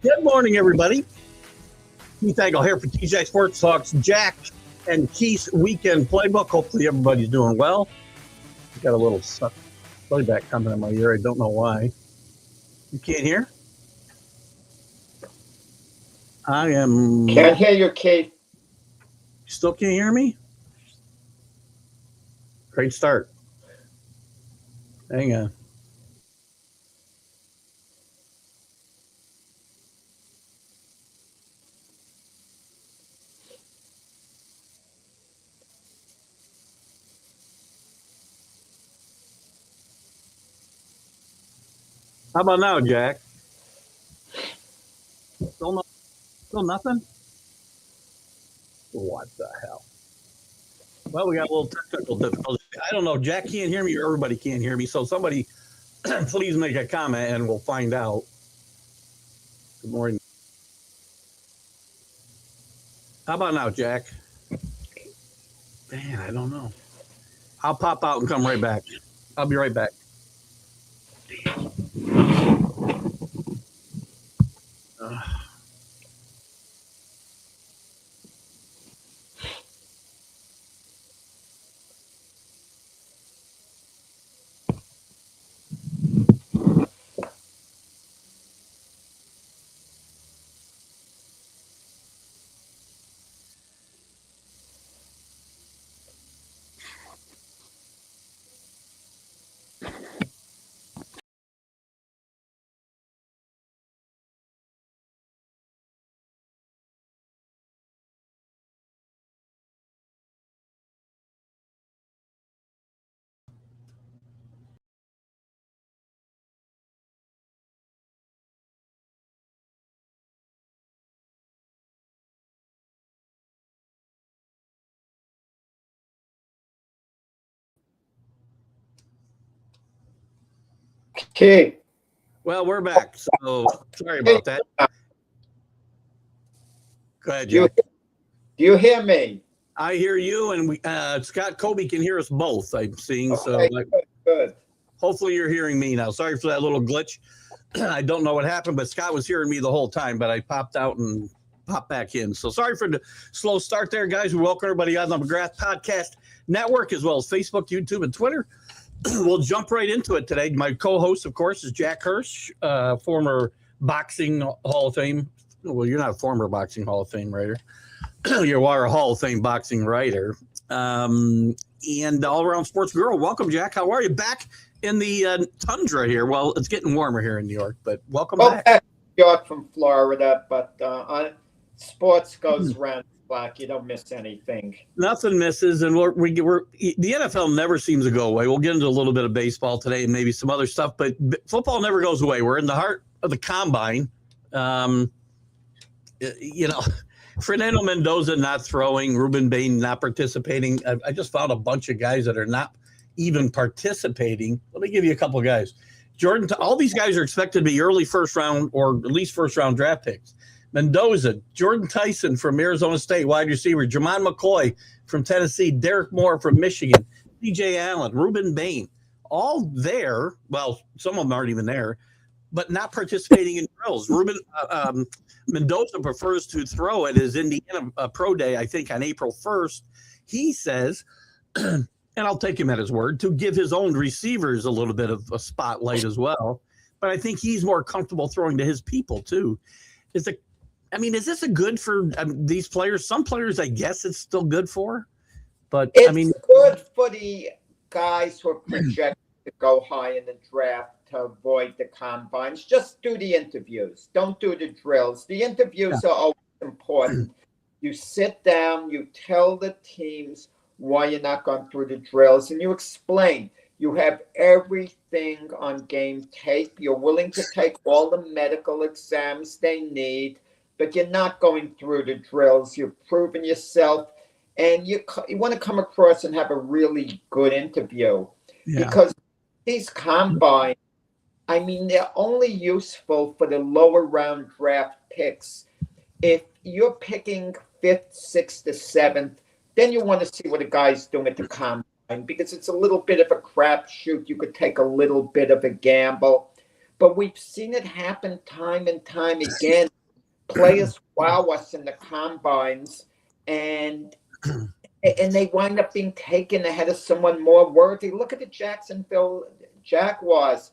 Good morning, everybody. Keith Engle here for TGI Sports Talks. Jack and Keith's weekend playbook. Hopefully, everybody's doing well. I got a little playback coming in my ear. I don't know why. You can't hear? I am. Can't hear you, Keith. Still can't hear me? Great start. Hang on. How about now, Jack? Still nothing? What the hell? Well, we got a little technical difficulty. I don't know. Jack can't hear me or everybody can't hear me. So somebody please make a comment and we'll find out. Good morning. How about now, Jack? Man, I don't know. I'll pop out and come right back. I'll be right back. Keith. Well, we're back. So sorry about that. Go ahead, Jack. Do you hear me? I hear you, and Scott Kobe can hear us both, I'm seeing. Okay, so good. Hopefully you're hearing me now. Sorry for that little glitch. I don't know what happened, but Scott was hearing me the whole time, but I popped out and popped back in. So sorry for the slow start there, guys. We welcome everybody on the McGrath Podcast Network, as well as Facebook, YouTube, and Twitter. We'll jump right into it today. My co-host, of course, is Jack Hirsch, former boxing Hall of Fame. Well, you're not a former boxing Hall of Fame writer. You are a Hall of Fame boxing writer. And all-around sports girl. Welcome, Jack. How are you? Back in the tundra here. Well, it's getting warmer here in New York, but welcome back. New York from Florida, but sports goes round black. You don't miss anything. Nothing misses, and we're the NFL never seems to go away. We'll get into a little bit of baseball today and maybe some other stuff, but football never goes away. We're in the heart of the combine. Fernando Mendoza not throwing, Ruben Bain not participating. I just found a bunch of guys that are not even participating. Let me give you a couple of guys. Jordan, all these guys are expected to be early first round or at least first round draft picks. Mendoza, Jordan Tyson from Arizona State, wide receiver, Jamon McCoy from Tennessee, Derek Moore from Michigan, DJ Allen, Ruben Bain, all there. Well, some of them aren't even there, but not participating in drills. Mendoza prefers to throw at his Indiana Pro Day, I think, on April 1st. He says, and I'll take him at his word, to give his own receivers a little bit of a spotlight as well. But I think he's more comfortable throwing to his people, too. Is this a good for these players? Some players, I guess it's still good for. But, it's good for the guys who are projected to go high in the draft to avoid the combines. Just do the interviews. Don't do the drills. The interviews are always important. You sit down, you tell the teams why you're not going through the drills, and you explain. You have everything on game tape. You're willing to take all the medical exams they need, but you're not going through the drills. You've proven yourself, and you want to come across and have a really good interview. Because these combines, they're only useful for the lower round draft picks. If you're picking 5th, 6th, or 7th, then you want to see what a guy's doing at the combine, because it's a little bit of a crapshoot. You could take a little bit of a gamble. But we've seen it happen time and time again. players wow us in the combines, and they wind up being taken ahead of someone more worthy. Look at the Jacksonville Jaguars.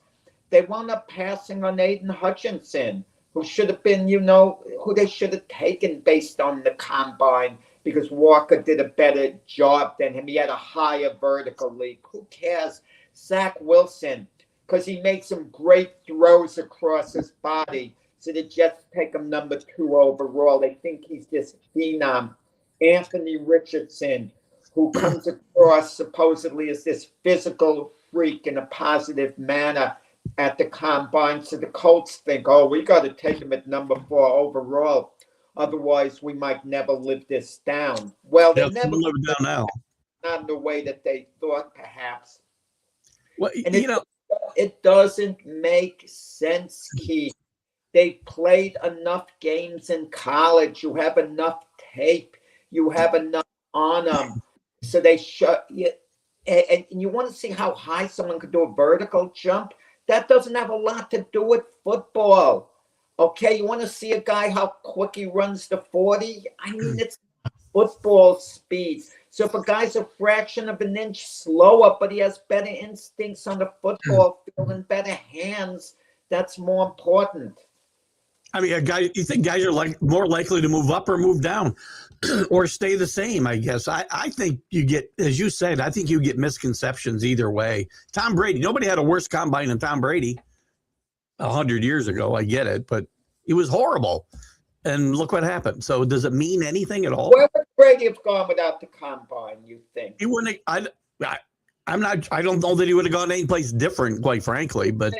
They wound up passing on Aiden Hutchinson, who should have been, who they should have taken based on the combine because Walker did a better job than him. He had a higher vertical leap. Who cares? Zach Wilson, because he made some great throws across his body. So the Jets take him number 2 overall. They think he's this phenom. Anthony Richardson, who comes across supposedly as this physical freak in a positive manner at the combine. So the Colts think, oh, we got to take him at number 4 overall. Otherwise, we might never live this down. Well, they never live it down now. Not in the way that they thought, perhaps. Well, and it doesn't make sense, Keith. They played enough games in college. You have enough tape. You have enough on them. So they shut you. And you want to see how high someone could do a vertical jump? That doesn't have a lot to do with football. Okay, you want to see a guy how quick he runs the 40? I mean, it's football speed. So if a guy's a fraction of an inch slower, but he has better instincts on the football field and better hands, that's more important. I mean, you think guys are more likely to move up or move down or stay the same, I guess. I think you get, as you said, I think you get misconceptions either way. Tom Brady, nobody had a worse combine than Tom Brady 100 years ago. I get it, but it was horrible. And look what happened. So does it mean anything at all? Where would Brady have gone without the combine, you think? He wouldn't. I don't know that he would have gone anyplace different, quite frankly. But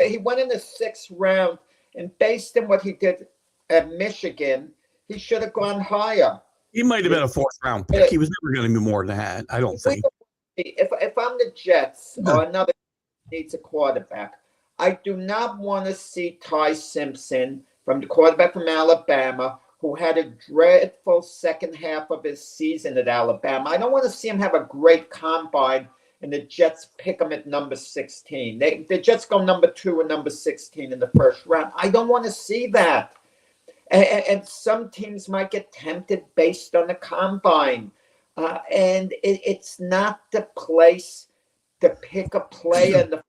he went in the 6th round, and based on what he did at Michigan, he should have gone higher. He might have been a 4th round pick. He was never going to be more than that, I don't think. If I'm the Jets or another needs a quarterback, I do not want to see Ty Simpson, from the quarterback from Alabama, who had a dreadful second half of his season at Alabama. I don't want to see him have a great combine and the Jets pick him at number 16. The Jets go number 2 and number 16 in the 1st round. I don't want to see that. And some teams might get tempted based on the combine. And it's not the place to pick a player in the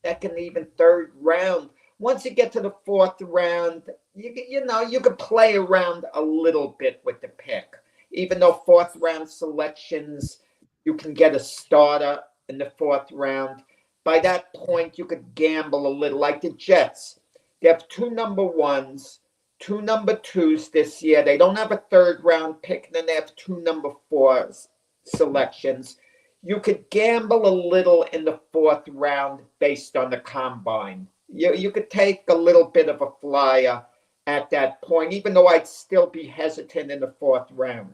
2nd, even 3rd round. Once you get to the 4th round, you could play around a little bit with the pick. Even though 4th round selections, you can get a starter in the 4th round. By that point, you could gamble a little, like the Jets. They have 2 number 1s, 2 number 2s this year. They don't have a 3rd round pick, and then they have 2 number 4s selections. You could gamble a little in the 4th round based on the combine. You could take a little bit of a flyer at that point, even though I'd still be hesitant in the 4th round.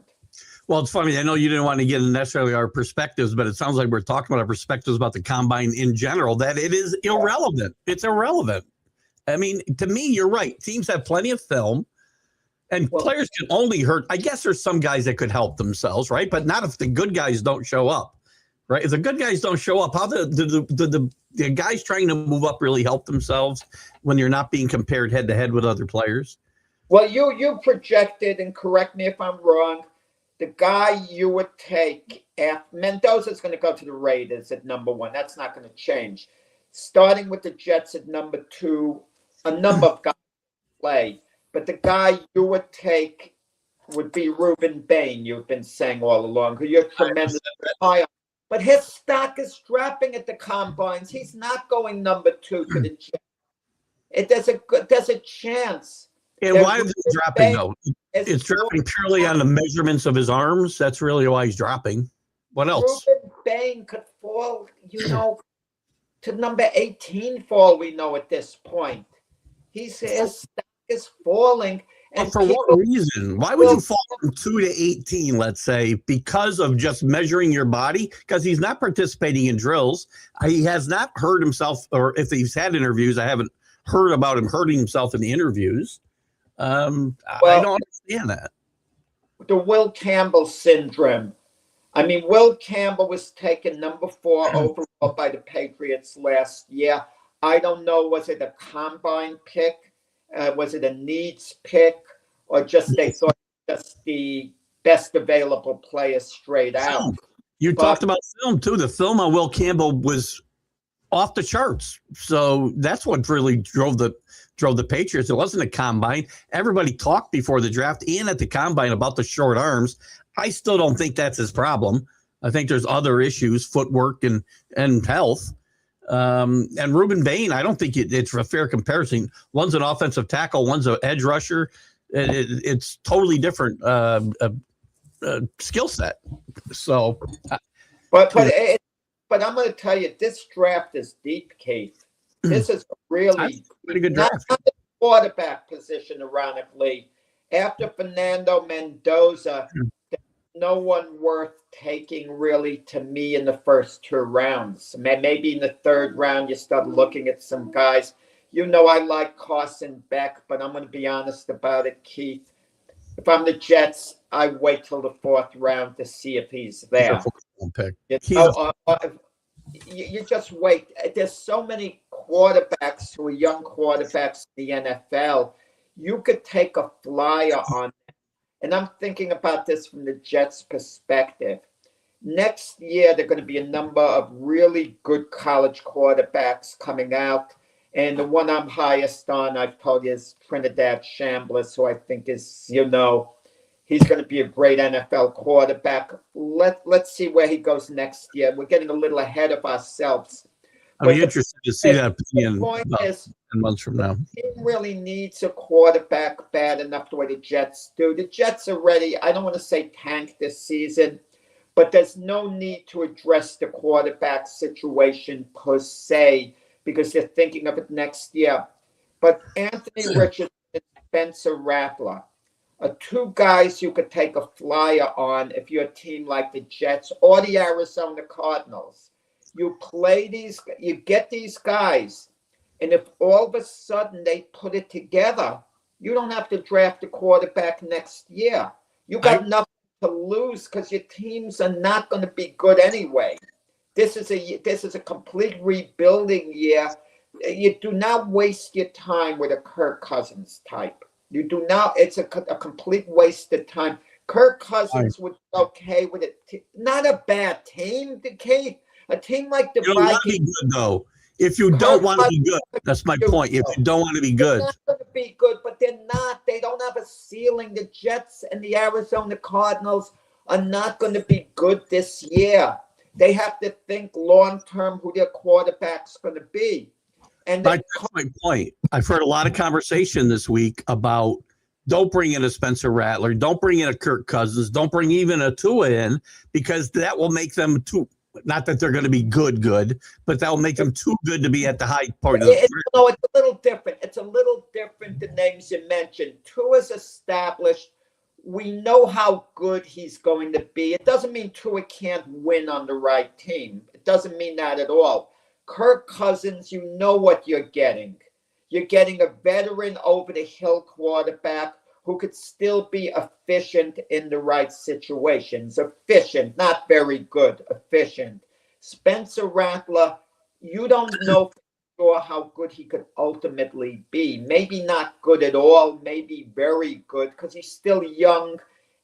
Well, it's funny. I know you didn't want to get into necessarily our perspectives, but it sounds like we're talking about our perspectives about the combine in general, that it is irrelevant. It's irrelevant. I mean, to me, you're right. Teams have plenty of film, and players can only hurt. I guess there's some guys that could help themselves, right? But not if the good guys don't show up, right? If the good guys don't show up, how the guys trying to move up really help themselves when you're not being compared head to head with other players? Well, you projected, and correct me if I'm wrong, the guy you would take after Mendoza's going to go to the Raiders at number 1. That's not going to change. Starting with the Jets at number 2, a number of guys play, but the guy you would take would be Reuben Bain. You've been saying all along, who you're tremendously high on. But his stock is dropping at the combines. He's not going number 2 to the Jets. There's a chance. And why is it dropping, though? It's dropping purely on the measurements of his arms. That's really why he's dropping. What else? Reuben Bain could fall, to number 18 for all we know at this point. His stock is falling. And for what reason? Why would you fall from 2 to 18, let's say, because of just measuring your body? Because he's not participating in drills. He has not hurt himself, or if he's had interviews, I haven't heard about him hurting himself in the interviews. I don't understand that. The Will Campbell syndrome. I mean, Will Campbell was taken number 4 overall by the Patriots last year. I don't know, was it a combine pick? Was it a needs pick, or just they thought just the best available player straight out? You talked about film too. The film on Will Campbell was off the charts. So that's what really drove the Patriots. It wasn't a combine. Everybody talked before the draft and at the combine about the short arms. I still don't think that's his problem. I think there's other issues, footwork and health. And Ruben Bain, I don't think it's a fair comparison. One's an offensive tackle, one's an edge rusher. It's totally different skill set. So, but I'm going to tell you, this draft is deep, Keith. This is really pretty good draft. Not the quarterback position, ironically. After Fernando Mendoza, there's no one worth taking really to me in the first 2 rounds. Maybe in the 3rd round, you start looking at some guys. You know, I like Carson Beck, but I'm going to be honest about it, Keith. If I'm the Jets, I wait till the 4th round to see if he's there. You just wait. There's so many quarterbacks who are young quarterbacks in the NFL. You could take a flyer on them. And I'm thinking about this from the Jets' perspective. Next year, there are going to be a number of really good college quarterbacks coming out. And the one I'm highest on, I've told you, is Trinidad Chambliss, who I think is, he's going to be a great NFL quarterback. Let's see where he goes next year. We're getting a little ahead of ourselves. I'll be interested to see that opinion about 10 months from now. He really needs a quarterback bad enough the way the Jets do. The Jets are ready. I don't want to say tank this season, but there's no need to address the quarterback situation per se, because they're thinking of it next year. But Anthony Richardson and Spencer Rattler are 2 guys you could take a flyer on if you're a team like the Jets or the Arizona Cardinals. You get these guys, and if all of a sudden they put it together, you don't have to draft a quarterback next year. You got nothing to lose because your teams are not going to be good anyway. This is a complete rebuilding year. You do not waste your time with a Kirk Cousins type. You do not. It's a complete waste of time. Kirk Cousins would be okay with it. Not a bad team, Kate. A team like the Vikings. You don't want to be good, though. If you don't want to be good, that's my point. If you don't want to be good. They're not going to be good, but they're not. They don't have a ceiling. The Jets and the Arizona Cardinals are not going to be good this year. They have to think long-term who their quarterback's going to be. And that's my point. I've heard a lot of conversation this week about don't bring in a Spencer Rattler, don't bring in a Kirk Cousins, don't bring even a Tua in, because that will make them too. Not that they're going to be good, but that will make them too good to be at the high part of the No, it's a little different. It's a little different, the names you mentioned. Tua's established. We know how good he's going to be. It doesn't mean Tua can't win on the right team. It doesn't mean that at all. Kirk Cousins, you know what you're getting. You're getting a veteran over-the-hill quarterback who could still be efficient in the right situations. Efficient, not very good, efficient. Spencer Rattler, you don't know for sure how good he could ultimately be. Maybe not good at all, maybe very good, because he's still young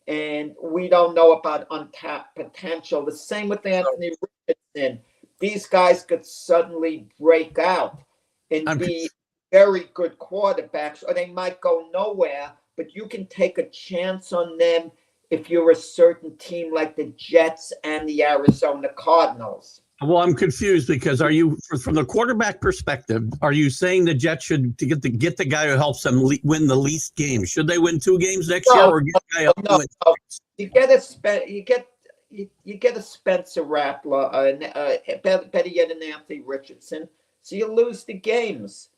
and we don't know about untapped potential. The same with Anthony Richardson. These guys could suddenly break out and be very good quarterbacks, or they might go nowhere, but you can take a chance on them if you're a certain team like the Jets and the Arizona Cardinals. Well, I'm confused because are you, from the quarterback perspective, are you saying the Jets should get the guy who helps them win the least games? Should they win 2 games next year, or get a guy no. You get a Spencer Rattler, better yet an Anthony Richardson, so you lose the games.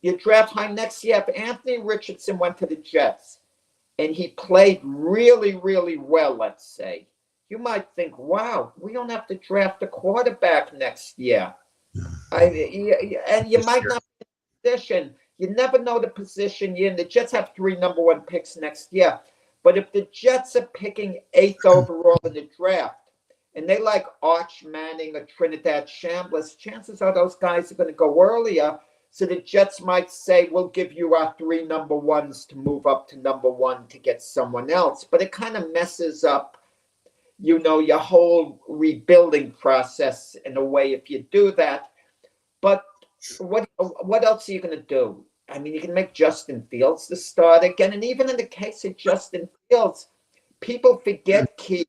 You draft high next year. If Anthony Richardson went to the Jets and he played really, really well, let's say, you might think, wow, we don't have to draft a quarterback next year. And you might not be in a position. You never know the position you're in. The Jets have 3 number 1 picks next year. But if the Jets are picking 8th overall in the draft and they like Arch Manning or Trinidad Chambliss, chances are those guys are going to go earlier. So the Jets might say, we'll give you our 3 number ones to move up to number 1 to get someone else. But it kind of messes up, your whole rebuilding process in a way if you do that. But what else are you going to do? I mean, you can make Justin Fields the start again. And even in the case of Justin Fields, people forget, Keith,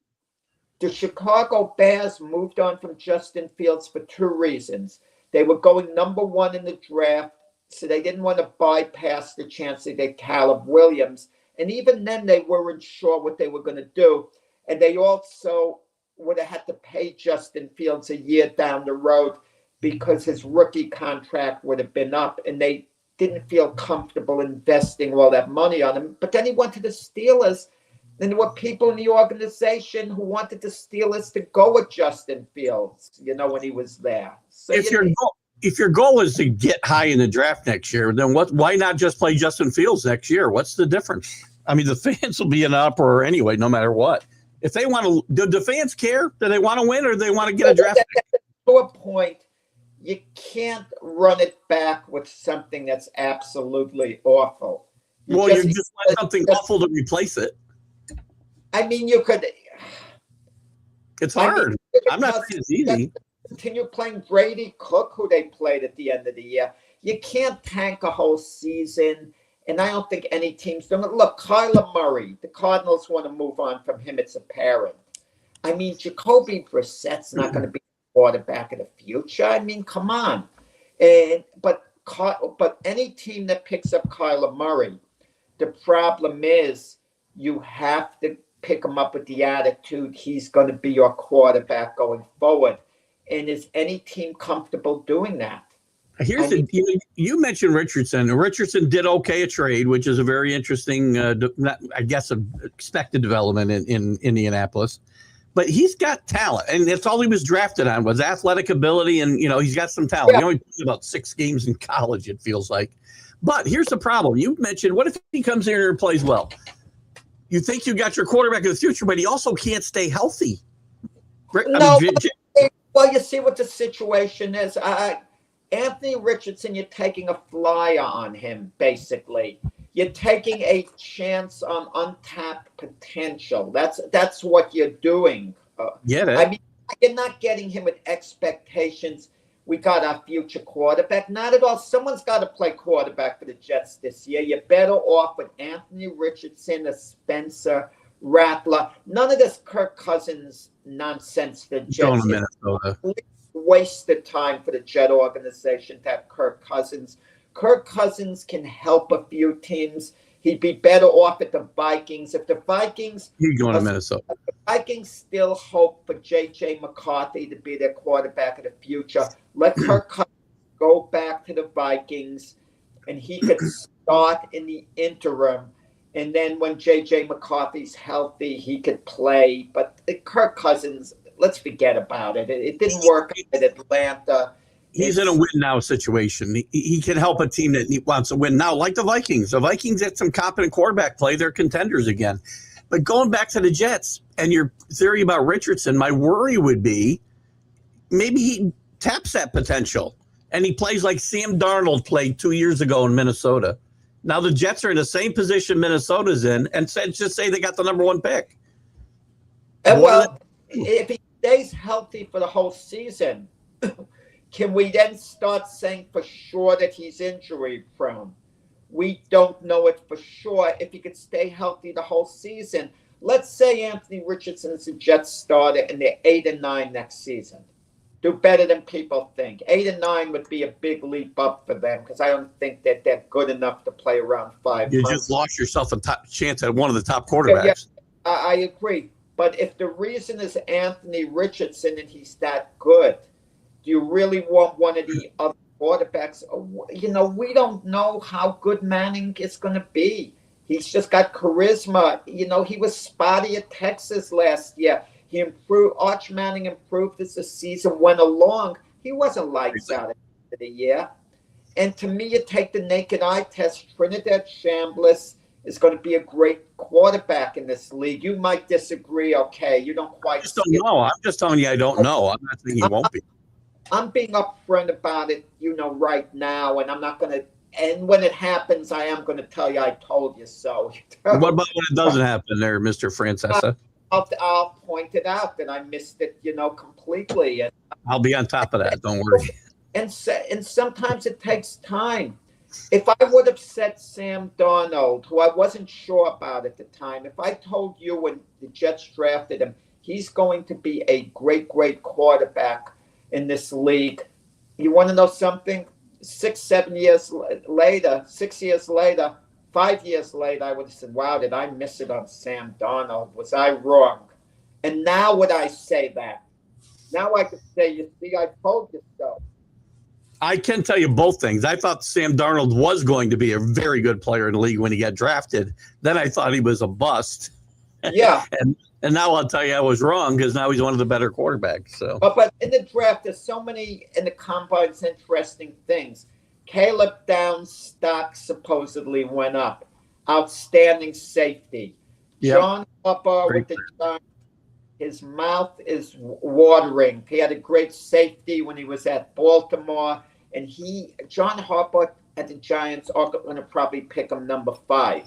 the Chicago Bears moved on from Justin Fields for 2 reasons. They were going number 1 in the draft, so they didn't want to bypass the chance to get Caleb Williams. And even then, they weren't sure what they were going to do. And they also would have had to pay Justin Fields a year down the road because his rookie contract would have been up, and they didn't feel comfortable investing all that money on him. But then he went to the Steelers, and there were people in the organization who wanted the Steelers to go with Justin Fields, when he was there. So if your goal is to get high in the draft next year, then why not just play Justin Fields next year? What's the difference? I mean, the fans will be in an uproar anyway, no matter what. If they want to, do the fans care? Do they want to win, or do they want to get a draft pick? To a point, you can't run it back with something that's absolutely awful. You just want something awful to replace it. I mean, you could. It's hard. I'm not saying it's easy. Continue playing Brady Cook, who they played at the end of the year. You can't tank a whole season, and I don't think any team's doing it. Look, Kyler Murray, the Cardinals want to move on from him. It's apparent. I mean, Jacoby Brissett's not going to be the quarterback of the future. I mean, come on. But any team that picks up Kyler Murray, the problem is you have to pick him up with the attitude he's going to be your quarterback going forward. And is any team comfortable doing that? You mentioned Richardson. Richardson did okay a trade, which is a very interesting, I guess, expected development in Indianapolis. But he's got talent, and that's all he was drafted on was athletic ability, and he's got some talent. Yeah. He only played about 6 games in college, it feels like. But here's the problem: you mentioned, what if he comes in here and plays well? You think you got your quarterback of the future, but he also can't stay healthy. Well, you see what the situation is. Anthony Richardson, you're taking a flyer on him, basically. You're taking a chance on untapped potential. That's what you're doing. I mean, you're not getting him with expectations. We got our future quarterback. Not at all. Someone's got to play quarterback for the Jets this year. You're better off with Anthony Richardson, a Spencer Rattler. None of this Kirk Cousins nonsense for the Jets. Going to Minnesota. Wasted time for the Jet organization to have Kirk Cousins. Kirk Cousins can help a few teams. He'd be better off at the Vikings. If the Vikings... He's going to Minnesota. The Vikings still hope for J.J. McCarthy to be their quarterback of the future. Let Kirk Cousins go back to the Vikings, and he could start in the interim. And then when J.J. McCarthy's healthy, he could play. But Kirk Cousins, let's forget about it. It didn't work at Atlanta. He's in a win-now situation. He can help a team that wants to win now, like the Vikings. The Vikings get some competent quarterback play. They're contenders again. But going back to the Jets and your theory about Richardson, my worry would be maybe he taps that potential and he plays like Sam Darnold played 2 years ago in Minnesota. Now the Jets are in the same position Minnesota's in, and just say they got the number 1 pick. Well, if he stays healthy for the whole season, can we then start saying for sure that he's injury prone? We don't know it for sure. If he could stay healthy the whole season, let's say Anthony Richardson is a Jets starter and they're 8-9 next season. Do better than people think. 8-9 would be a big leap up for them because I don't think that they're good enough to play around 5 You months. just lost yourself a chance at one of the top quarterbacks. Yeah, I agree. But if the reason is Anthony Richardson and he's that good, do you really want one of the other quarterbacks? We don't know how good Manning is going to be. He's just got charisma. He was spotty at Texas last year. He improved. Arch Manning improved as the season went along. He wasn't lights out at the end of the year. And to me, you take the naked eye test. Trinidad Chambliss is going to be a great quarterback in this league. You might disagree. Okay, you don't quite. I just don't know. I'm just telling you I don't know. I'm not saying he won't be. I'm being upfront about it, right now, and I'm not going to. And when it happens, I am going to tell you I told you so. What about when it doesn't happen there, Mr. Francesa? I'll point it out that I missed it, completely. And I'll be on top of that. Don't worry. and sometimes it takes time. If I would have said Sam Darnold, who I wasn't sure about at the time, if I told you when the Jets drafted him, he's going to be a great, great quarterback in this league. You want to know something? 6 years later, 5 years later, I would have said, wow, did I miss it on Sam Darnold? Was I wrong? And now would I say that? Now I could say, you see, I told you so. I can tell you both things. I thought Sam Darnold was going to be a very good player in the league when he got drafted. Then I thought he was a bust. Yeah. And now I'll tell you I was wrong because now he's one of the better quarterbacks. So, but in the draft, there's so many in the combines interesting things. Caleb Downs' stock supposedly went up. Outstanding safety. Yep. John Harbaugh with the Giants, his mouth is watering. He had a great safety when he was at Baltimore, and John Harbaugh at the Giants are going to probably pick him number 5.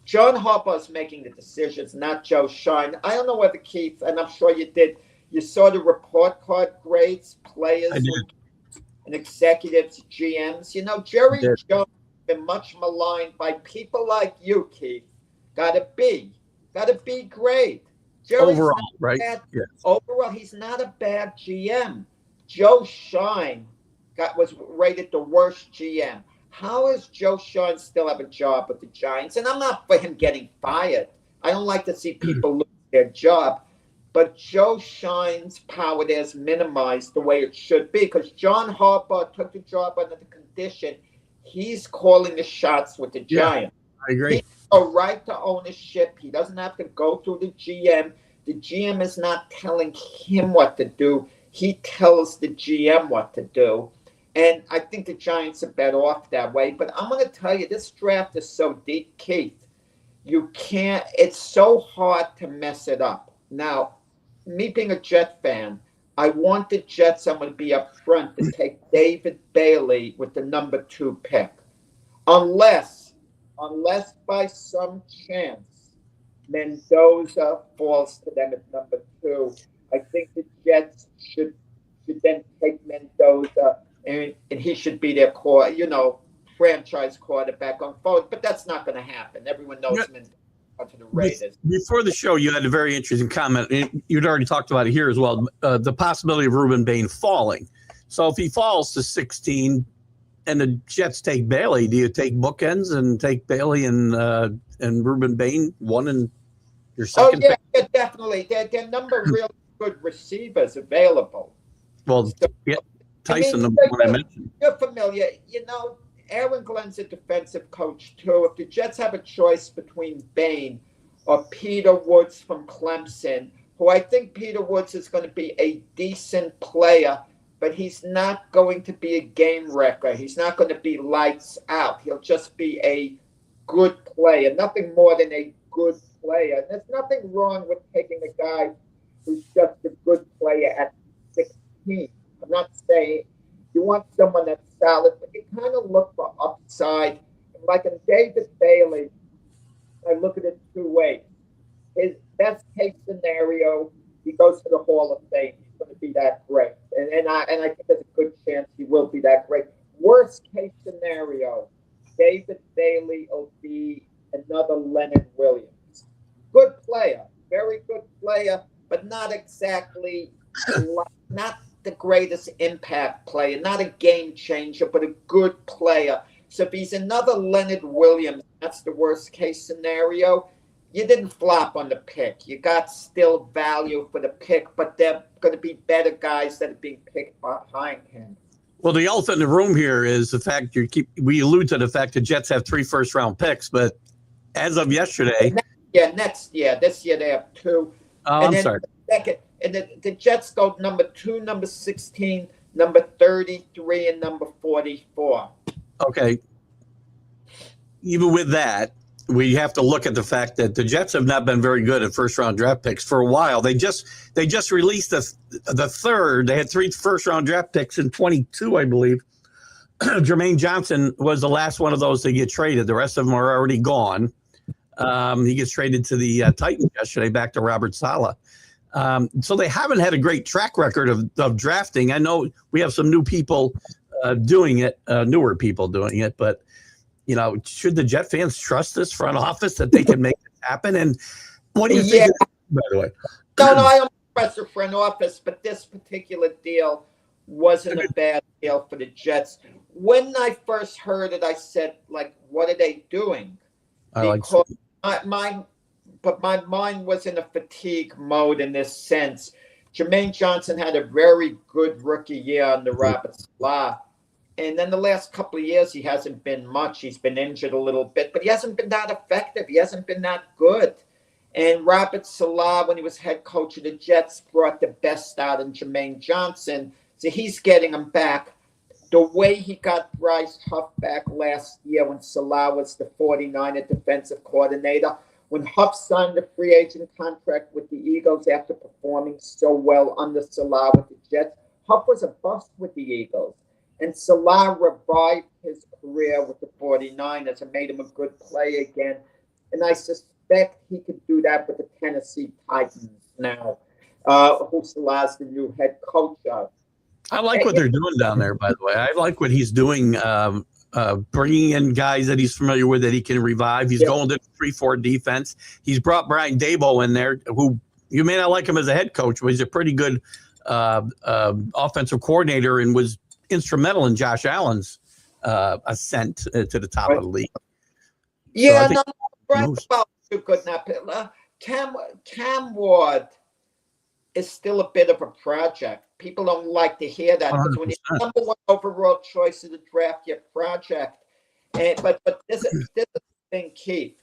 John Harbaugh is making the decisions, not Joe Shine. I don't know whether Keith, and I'm sure you did, you saw the report card grades, players and executives, GMs. Jerry Jones has been much maligned by people like you, Keith. Got a B grade. Jerry's overall, right? Yes. Overall, he's not a bad GM. Joe Shine was rated the worst GM. How does Joe Shine still have a job with the Giants? And I'm not for him getting fired. I don't like to see people lose their job. But Joe Shine's power there is minimized the way it should be because John Harbaugh took the job under the condition he's calling the shots with the Giants. I agree. He has a right to ownership. He doesn't have to go through the GM. The GM is not telling him what to do. He tells the GM what to do. And I think the Giants are better off that way. But I'm going to tell you, this draft is so deep, Keith. It's so hard to mess it up. Now, me being a Jet fan, I want the Jets, I'm going to be up front, to take David Bailey with the number 2 pick. Unless by some chance Mendoza falls to them at number 2, I think the Jets should then take Mendoza and he should be their franchise quarterback on forward. But that's not going to happen. Everyone knows Mendoza to the Raiders. Before the show, you had a very interesting comment. You'd already talked about it here as well. The possibility of Ruben Bain falling. So if he falls to 16 and the Jets take Bailey, do you take bookends and take Bailey and Ruben Bain, one in your second pick? Yeah, definitely. There are a number of really good receivers available. Well, Tyson, the one I mentioned. You're familiar. Aaron Glenn's a defensive coach, too. If the Jets have a choice between Bain or Peter Woods from Clemson, who I think Peter Woods is going to be a decent player, but he's not going to be a game wrecker. He's not going to be lights out. He'll just be a good player, nothing more than a good player. And there's nothing wrong with taking a guy who's just a good player at 16. I'm not saying you want someone that's solid, but you kind of look for upside. Like in David Bailey, I look at it 2 ways. His best case scenario, he goes to the Hall of Fame. He's going to be that great. And I think there's a good chance he will be that great. Worst case scenario, David Bailey will be another Leonard Williams. Good player, very good player, but not exactly, not the greatest impact player, not a game changer, but a good player. So if he's another Leonard Williams, that's the worst case scenario. You didn't flop on the pick. You got still value for the pick, but they're going to be better guys that are being picked behind him. Well, the elephant in the room here is the fact we allude to the fact the Jets have 3 first-round picks, but as of yesterday, next year, this year they have 2. Oh, I'm sorry. And the Jets go number 2, number 16, number 33, and number 44. Okay. Even with that, we have to look at the fact that the Jets have not been very good at first-round draft picks for a while. They just released the third. They had 3 first-round draft picks in 22, I believe. Jermaine Johnson was the last one of those to get traded. The rest of them are already gone. He gets traded to the Titans yesterday, back to Robert Saleh. So they haven't had a great track record of drafting. I know we have some new people doing it, newer people doing it, but should the Jet fans trust this front office that they can make it happen? And what do you think? By the way, no, I don't trust the front office, but this particular deal wasn't a bad deal for the Jets. When I first heard it, I said, like, what are they doing? Because my mind was in a fatigue mode in this sense. Jermaine Johnson had a very good rookie year under Robert Saleh. And then the last couple of years, he hasn't been much. He's been injured a little bit, but he hasn't been that effective. He hasn't been that good. And Robert Saleh, when he was head coach of the Jets, brought the best out in Jermaine Johnson. So he's getting him back. The way he got Bryce Huff back last year when Saleh was the 49er defensive coordinator, when Huff signed the free agent contract with the Eagles after performing so well under Saleh with the Jets, Huff was a bust with the Eagles. And Saleh revived his career with the 49ers and made him a good player again. And I suspect he could do that with the Tennessee Titans now, who Saleh's the new head coach of. I like what they're doing down there, by the way. I like what he's doing, bringing in guys that he's familiar with that he can revive. He's going to 3-4 defense. He's brought Brian Daboll in there, who you may not like him as a head coach, but he's a pretty good offensive coordinator and was instrumental in Josh Allen's ascent to the top of the league. Yeah, so Brian's too good now. Cam Ward is still a bit of a project. People don't like to hear that because when you're number 1 overall choice of the draft, your project. But this is the thing, Keith.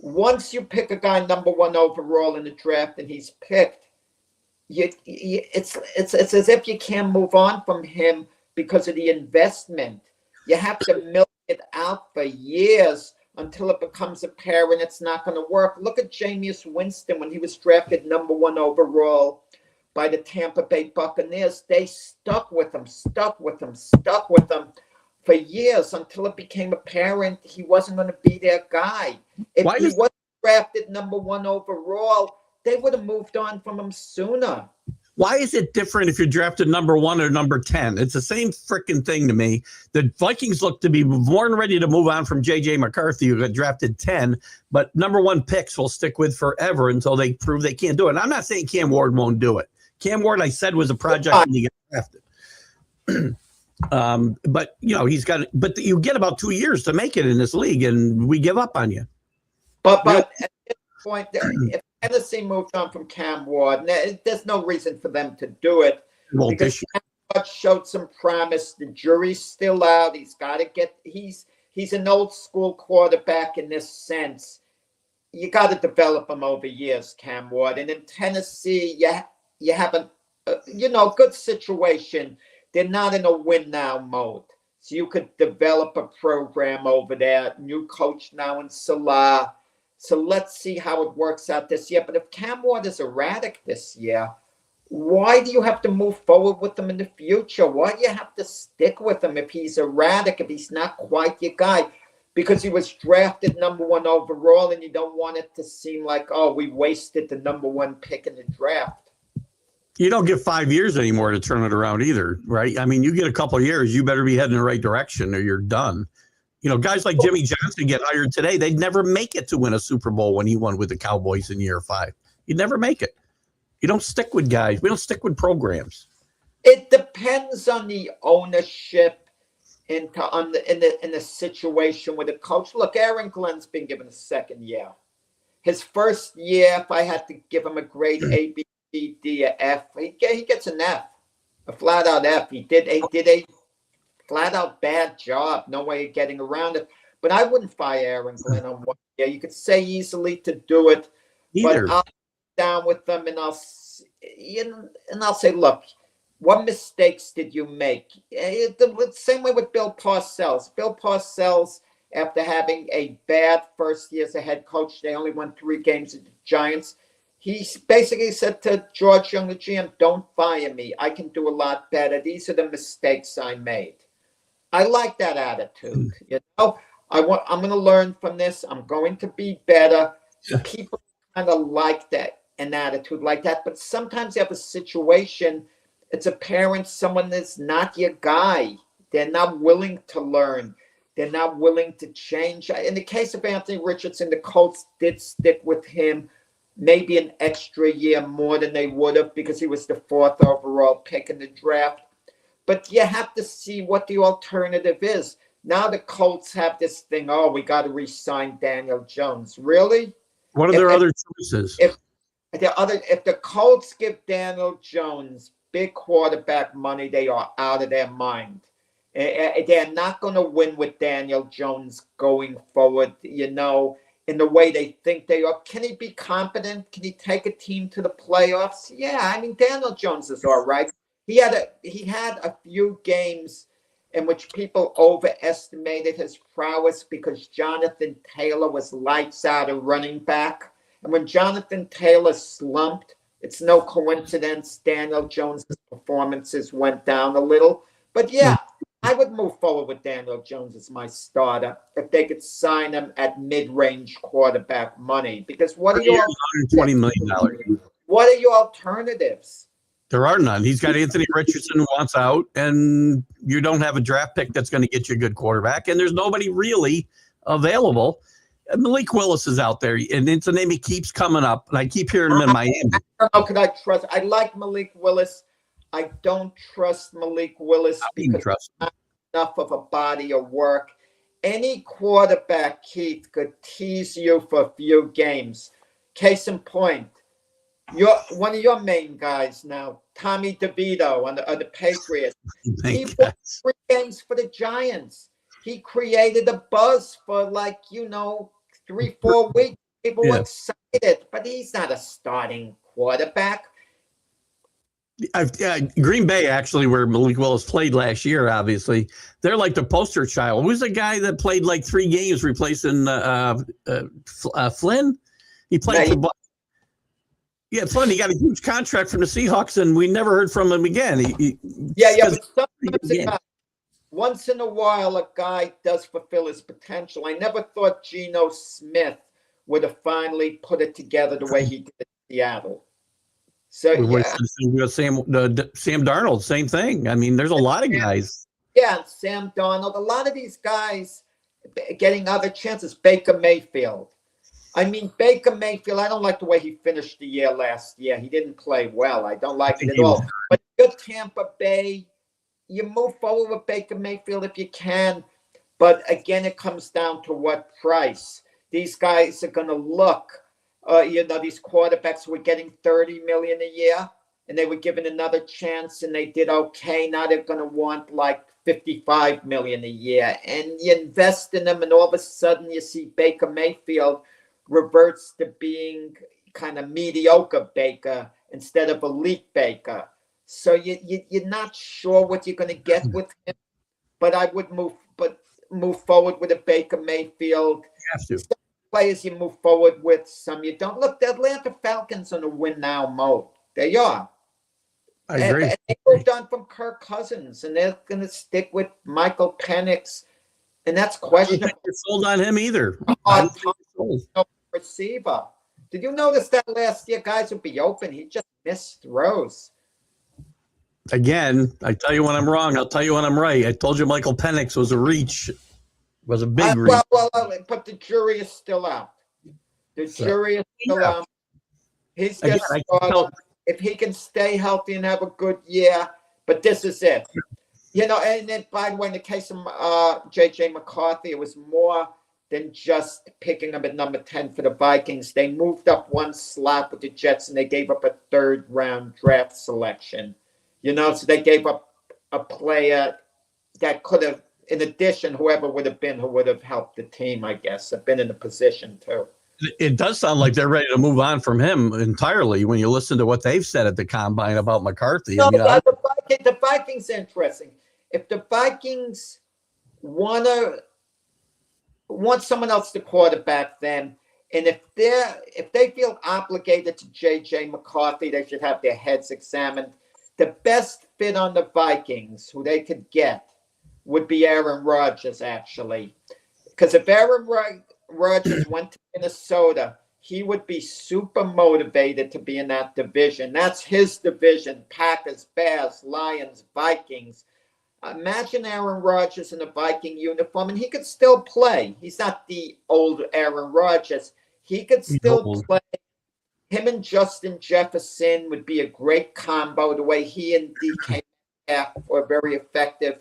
Once you pick a guy number 1 overall in the draft and he's picked, it's as if you can't move on from him because of the investment. You have to milk it out for years until it becomes apparent it's not going to work. Look at Jameis Winston when he was drafted number 1 overall by the Tampa Bay Buccaneers. They stuck with him for years until it became apparent he wasn't going to be their guy. If he wasn't drafted number 1 overall, they would have moved on from him sooner. Why is it different if you're drafted number 1 or number 10? It's the same freaking thing to me. The Vikings look to be more than ready to move on from J.J. McCarthy, who got drafted 10, but number 1 picks will stick with forever until they prove they can't do it. And I'm not saying Cam Ward won't do it. Cam Ward, I said, was a project when he got drafted. But, but you get about 2 years to make it in this league, and we give up on you. But at this point, if Tennessee moved on from Cam Ward, there's no reason for them to do it because Cam Ward showed some promise. The jury's still out. He's got to get. He's an old school quarterback in this sense. You got to develop him over years, Cam Ward. And in Tennessee, you have a good situation. They're not in a win now mode, so you could develop a program over there. New coach now in Saleh. So let's see how it works out this year. But if Cam Ward is erratic this year, why do you have to move forward with him in the future? Why do you have to stick with him if he's erratic, if he's not quite your guy? Because he was drafted number 1 overall and you don't want it to seem like, oh, we wasted the number 1 pick in the draft. You don't get 5 years anymore to turn it around either, right? I mean, you get a couple of years, you better be heading in the right direction or you're done. Guys like Jimmy Johnson get hired today. They'd never make it to win a Super Bowl when he won with the Cowboys in year 5. You'd never make it. You don't stick with guys. We don't stick with programs. It depends on the ownership in the situation with the coach. Look, Aaron Glenn's been given a second year. His first year, if I had to give him a grade A, B, C, D, or F, he gets an F, a flat out F. He did a flat out bad job. No way of getting around it. But I wouldn't fire Aaron Glenn on 1 year. You could say easily to do it, but I'll sit down with them and I'll say, look, what mistakes did you make? The same way with Bill Parcells. Bill Parcells after having a bad first year as a head coach. They only won 3 games at the Giants. He basically said to George Young, the GM, don't fire me. I can do a lot better. These are the mistakes I made. I like that attitude. You know, I'm going to learn from this. I'm going to be better. People kind of like that, an attitude like that. But sometimes you have a situation, it's apparent someone that's not your guy. They're not willing to learn. They're not willing to change. In the case of Anthony Richardson, the Colts did stick with him maybe an extra year more than they would have because he was the 4th overall pick in the draft. But you have to see what the alternative is. Now the Colts have this thing, we got to re-sign Daniel Jones. Really? What are their other choices? If the Colts give Daniel Jones big quarterback money, they are out of their mind. They're not going to win with Daniel Jones going forward, in the way they think they are. Can he be competent? Can he take a team to the playoffs? Yeah, I mean, Daniel Jones is all right. He had a few games in which people overestimated his prowess because Jonathan Taylor was lights out a running back. And when Jonathan Taylor slumped, it's no coincidence Daniel Jones' performances went down a little. But yeah, I would move forward with Daniel Jones as my starter if they could sign him at mid-range quarterback money. Because what are your $120 million? What are your alternatives? There are none. He's got Anthony Richardson who wants out, and you don't have a draft pick that's going to get you a good quarterback, and there's nobody really available. And Malik Willis is out there, and it's a name he keeps coming up, and I keep hearing him in Miami. How could I trust? I like Malik Willis. I don't trust Malik Willis because he's not enough of a body of work. Any quarterback, Keith, could tease you for a few games. Case in point, one of your main guys now, Tommy DeVito on the Patriots. He won 3 games for the Giants. He created a buzz for 3-4 weeks. People were excited, but he's not a starting quarterback. Green Bay, actually, where Malik Willis played last year, obviously, they're like the poster child. Who's the guy that played 3 games replacing Flynn? He played for Flynn. He got a huge contract from the Seahawks, and we never heard from him again. But sometimes once in a while, a guy does fulfill his potential. I never thought Geno Smith would have finally put it together the way he did in Seattle. So Sam Darnold, same thing. I mean, there's a lot of guys. Yeah, Sam Darnold. A lot of these guys getting other chances. Baker Mayfield. I mean, Baker Mayfield, I don't like the way he finished the year last year. He didn't play well. I don't like it at all. But good Tampa Bay, you move forward with Baker Mayfield if you can. But again, it comes down to what price. These guys are going to look. These quarterbacks were getting $30 million a year, and they were given another chance, and they did okay. Now they're going to want $55 million a year, and you invest in them, and all of a sudden you see Baker Mayfield reverts to being kind of mediocre Baker instead of elite Baker. So you're not sure what you're going to get with him, but I would move forward with a Baker Mayfield. You have to. Some players you move forward with, some you don't. Look, the Atlanta Falcons on a win now mode. They are. I agree. And they moved on from Kirk Cousins, and they're going to stick with Michael Penix, and that's questionable. I don't think you're sold on him either. Receiver. Did you notice that last year guys would be open? He just missed throws. Again, I tell you when I'm wrong. I'll tell you when I'm right. I told you Michael Penix was a reach. Was a big reach. Well, but the jury is still out. The jury is still out. He's just if he can stay healthy and have a good year. But this is it. And then, by the way, in the case of J.J. McCarthy, it was more than just picking him at number 10 for the Vikings. They moved up one slot with the Jets, and they gave up a 3rd-round draft selection. So they gave up a player that could have, in addition, who would have helped the team, I guess, have been in the position too. It does sound like they're ready to move on from him entirely when you listen to what they've said at the Combine about McCarthy. No, the Vikings interesting. If the Vikings want to want someone else to quarterback them. And if they feel obligated to J.J. McCarthy, they should have their heads examined. The best fit on the Vikings, who they could get, would be Aaron Rodgers, actually. Because if Aaron Rodgers went to Minnesota, he would be super motivated to be in that division. That's his division: Packers, Bears, Lions, Vikings. Imagine Aaron Rodgers in a Viking uniform, and he could still play. He's not the old Aaron Rodgers. He could still play. Him and Justin Jefferson would be a great combo, the way he and DK were very effective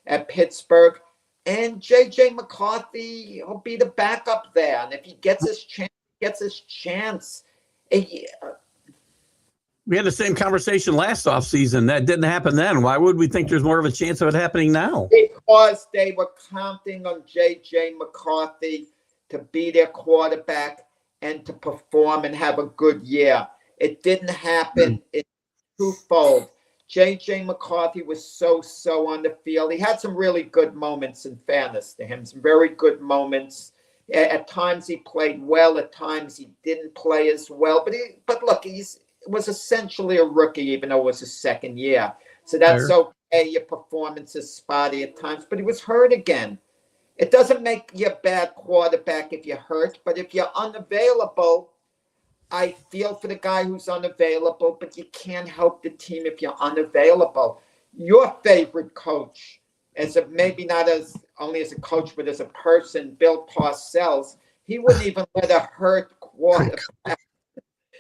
at Pittsburgh. And J.J. McCarthy will be the backup there. And if he gets his chance, We had the same conversation last offseason. That didn't happen then. Why would we think there's more of a chance of it happening now? Because they were counting on J.J. McCarthy to be their quarterback and to perform and have a good year. It didn't happen. It's twofold. J.J. McCarthy was so on the field. He had some really good moments, in fairness to him, some very good moments. At times he played well. At times he didn't play as well. But look, he was essentially a rookie, even though it was his second year. So that's okay. Your performance is spotty at times, but he was hurt again. It doesn't make you a bad quarterback if you're hurt, but if you're unavailable, I feel for the guy who's unavailable, but you can't help the team if you're unavailable. Your favorite coach, maybe not as only as a coach, but as a person, Bill Parcells, he wouldn't even let a hurt quarterback.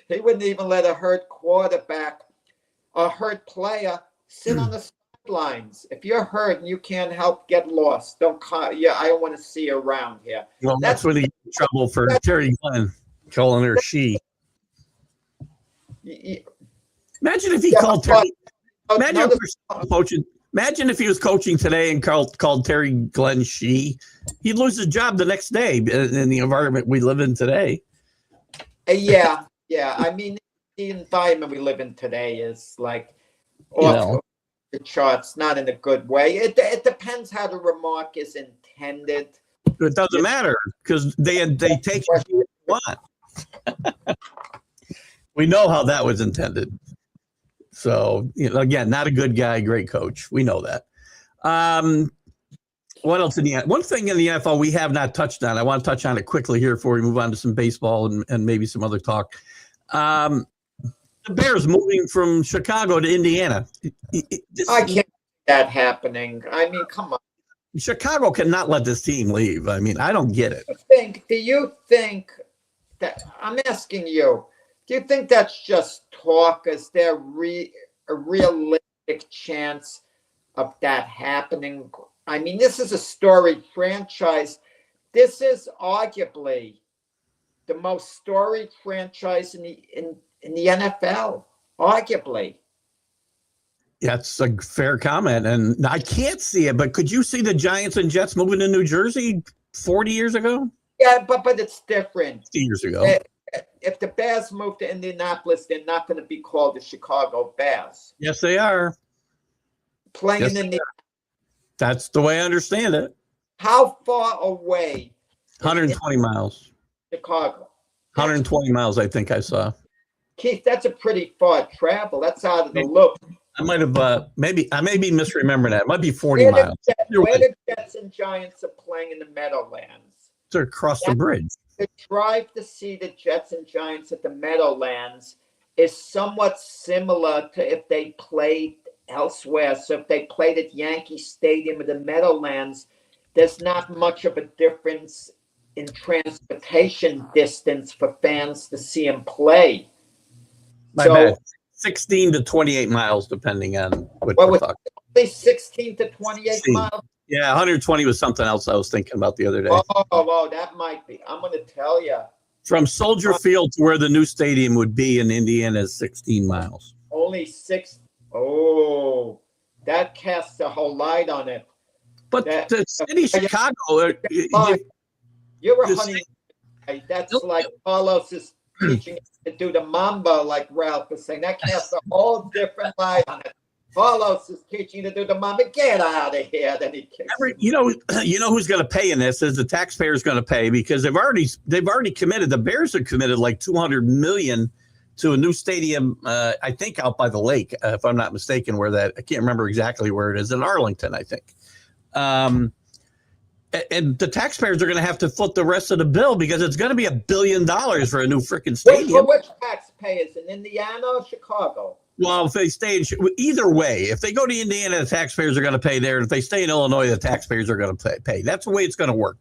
He wouldn't even let a hurt quarterback or hurt player sit on the sidelines. If you're hurt and you can't help, get lost. I don't want to see you around here. Well, that's when he got in trouble for Terry Glenn calling her she. Imagine if he called Terry. Imagine if he was coaching today and called Terry Glenn she. He'd lose his job the next day in the environment we live in today. Yeah. I mean, the environment we live in today is like off the charts, not in a good way. It depends how the remark is intended. It doesn't matter because they take what you want. We know how that was intended. So, again, not a good guy, great coach. We know that. What else one thing in the NFL we have not touched on, I want to touch on it quickly here before we move on to some baseball and maybe some other talk. The Bears moving from Chicago to Indiana. I can't see that happening. I mean, come on. Chicago cannot let this team leave. I mean, I don't get it. Do you think that, I'm asking you, do you think that's just talk? Is there a realistic chance of that happening? I mean, this is a storied franchise. This is arguably the most storied franchise in the NFL, arguably. That's a fair comment, and I can't see it. But could you see the Giants and Jets moving to New Jersey 40 years ago? Yeah, but it's different. 50 years ago. If the Bears move to Indianapolis, they're not going to be called the Chicago Bears. Yes, they are. Playing in the. That's the way I understand it. How far away? 120 miles. Chicago. 120 miles, I think I saw. Keith, that's a pretty far travel. That's out of the loop. I might have I may be misremembering that. It might be 40 miles. Where the Jets and Giants are playing in the Meadowlands. They're across the bridge. The drive to see the Jets and Giants at the Meadowlands is somewhat similar to if they played elsewhere. So if they played at Yankee Stadium or the Meadowlands, there's not much of a difference in transportation distance for fans to see them play. My bad. 16 to 28 miles, depending on what we're talking. They 16 to 28 miles. Yeah, 120 was something else I was thinking about the other day. Oh, that might be. I'm going to tell you. From Soldier Field to where the new stadium would be in Indiana is 16 miles. Only 6. Oh, that casts a whole light on it. But the city of Chicago. You're a honey. That's like Carlos is teaching to do the Mamba, like Ralph was saying. That casts a whole different light on it. Carlos is teaching you to do the mama. Get out of here. Then he kicks him. You know who's going to pay in this is the taxpayers going to pay because they've already committed. The Bears have committed like $200 million to a new stadium. I think out by the lake, if I'm not mistaken, I can't remember exactly where it is in Arlington, I think. And the taxpayers are going to have to foot the rest of the bill because it's going to be $1 billion for a new freaking stadium. Which taxpayers in Indiana or Chicago? Well, if they stay either way, if they go to Indiana, the taxpayers are going to pay there. And if they stay in Illinois, the taxpayers are going to pay. That's the way it's going to work.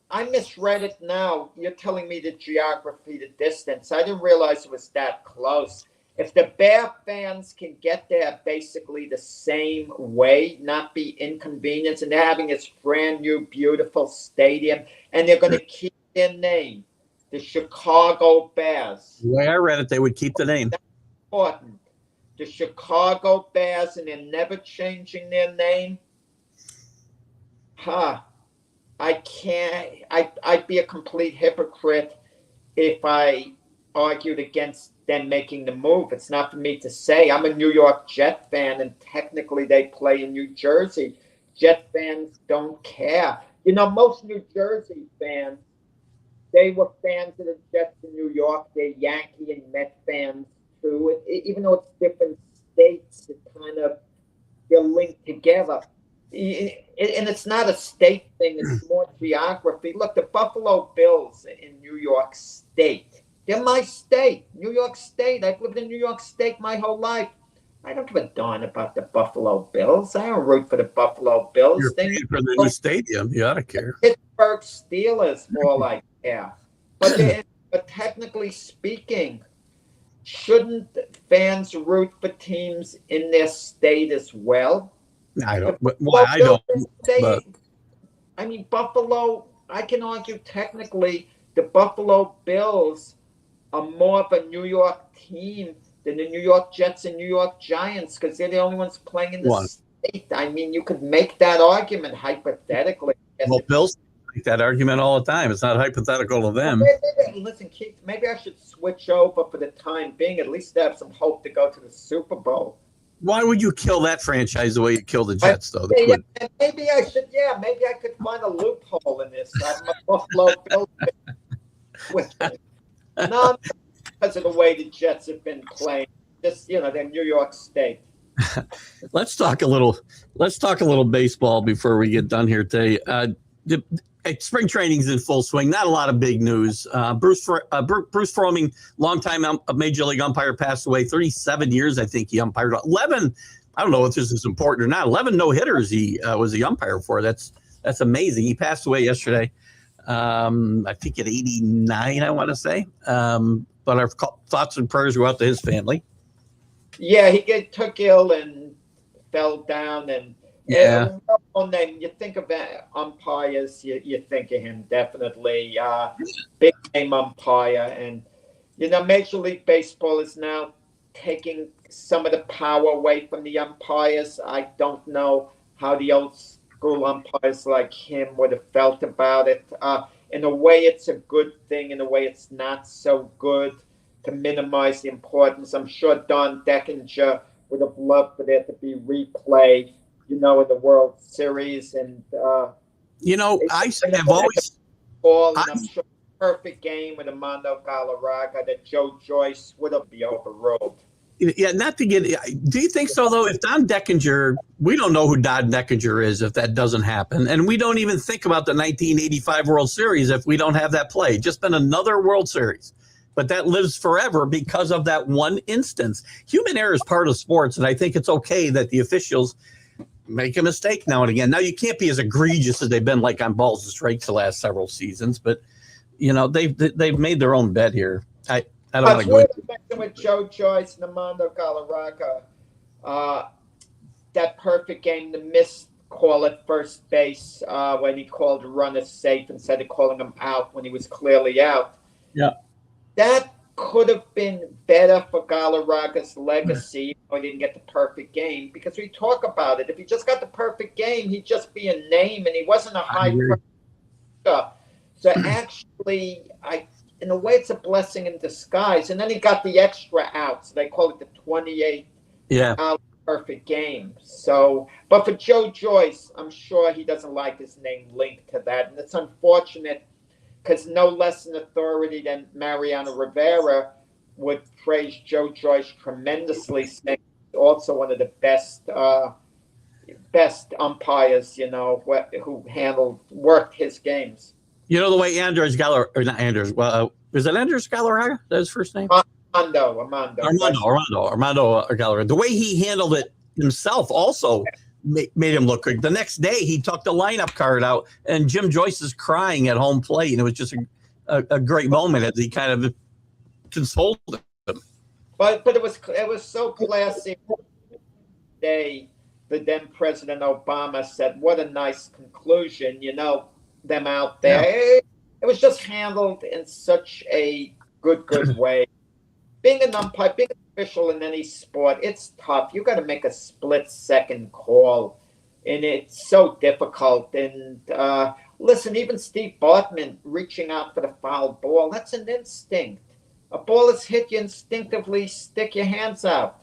I misread it now. You're telling me the geography, the distance. I didn't realize it was that close. If the Bear fans can get there basically the same way, not be inconvenienced, and they're having this brand new, beautiful stadium, and they're going to keep their name, the Chicago Bears. The way I read it, they would keep the name. That's important. The Chicago Bears, and they're never changing their name. I can't. I'd be a complete hypocrite if I argued against them making the move. It's not for me to say. I'm a New York Jet fan, and technically they play in New Jersey. Jet fans don't care. Most New Jersey fans, they were fans of the Jets in New York. They're Yankee and Met fans too. Even though it's different states, they're linked together. And it's not a state thing. It's more geography. Look, the Buffalo Bills in New York State. They're my state, New York State. I've lived in New York State my whole life. I don't give a darn about the Buffalo Bills. I don't root for the Buffalo Bills. You're paying for the new stadium. You ought to care. Pittsburgh Steelers, more like, yeah. But technically speaking, shouldn't fans root for teams in their state as well? I don't. Well, I don't. But... I mean, Buffalo, I can argue technically the Buffalo Bills are more of a New York team than the New York Jets and New York Giants because they're the only ones playing in the state. I mean, you could make that argument hypothetically. Well, Bills make that argument all the time. It's not hypothetical to them. Listen, Keith, maybe I should switch over for the time being. At least have some hope to go to the Super Bowl. Why would you kill that franchise the way you kill the Jets, though? Maybe I should. Yeah, maybe I could find a loophole in this. I'm a Buffalo Bills fan. No, because of the way the Jets have been playing. Just they're New York State. Let's talk a little baseball before we get done here today. Spring training's in full swing. Not a lot of big news. Bruce Fromming, longtime Major League umpire, passed away. 37 years, I think he umpired. 11. I don't know if this is important or not. 11 no hitters he was the umpire for. That's amazing. He passed away yesterday. I think at 89, I want to say. But our thoughts and prayers go out to his family. Yeah, he took ill and fell down. And you think of umpires, you think of him definitely. Big name umpire. And, Major League Baseball is now taking some of the power away from the umpires. I don't know how the old school umpires like him would have felt about it. In a way, it's a good thing. In a way, it's not so good to minimize the importance. I'm sure Don Deckinger would have loved for there to be replay, in the World Series. And, I have always... I'm sure perfect game with Armando Galarraga that Joe Joyce would have been overruled. Yeah, not to get. Do you think so though? If Don Deckinger, we don't know who Don Deckinger is if that doesn't happen, and we don't even think about the 1985 World Series if we don't have that play. Just been another World Series, but that lives forever because of that one instance. Human error is part of sports, and I think it's okay that the officials make a mistake now and again. Now you can't be as egregious as they've been like on balls and strikes the last several seasons, but they've made their own bet here. I don't want to go into with Joe Joyce and Armando Galarraga. That perfect game, the missed call at first base when he called a runner safe instead of calling him out when he was clearly out. Yeah, that could have been better for Galarraga's legacy. He didn't get the perfect game because we talk about it. If he just got the perfect game, he'd just be a name, and he wasn't a high. So actually, in a way, it's a blessing in disguise. And then he got the extra out. So they call it the 28th Yeah. Perfect game. So, but for Joe Joyce, I'm sure he doesn't like his name linked to that, and it's unfortunate because no less an authority than Mariano Rivera would praise Joe Joyce tremendously, saying he's also one of the best umpires, who worked his games. You know the way Anders Galar, or not Anders, well, is it Anders Galarraga? That's his first name? Armando Galarraga. The way he handled it himself also made him look good. The next day, he took the lineup card out, and Jim Joyce is crying at home plate, and it was just a great moment as he kind of consoled him. But it was so classy. Day, the then President Obama said, "What a nice conclusion," them out there. Yeah. It was just handled in such a good way. Being an umpire, being an official in any sport, it's tough. You got to make a split-second call, and it's so difficult. And listen, even Steve Bartman reaching out for the foul ball, that's an instinct. A ball is hit, you instinctively stick your hands out.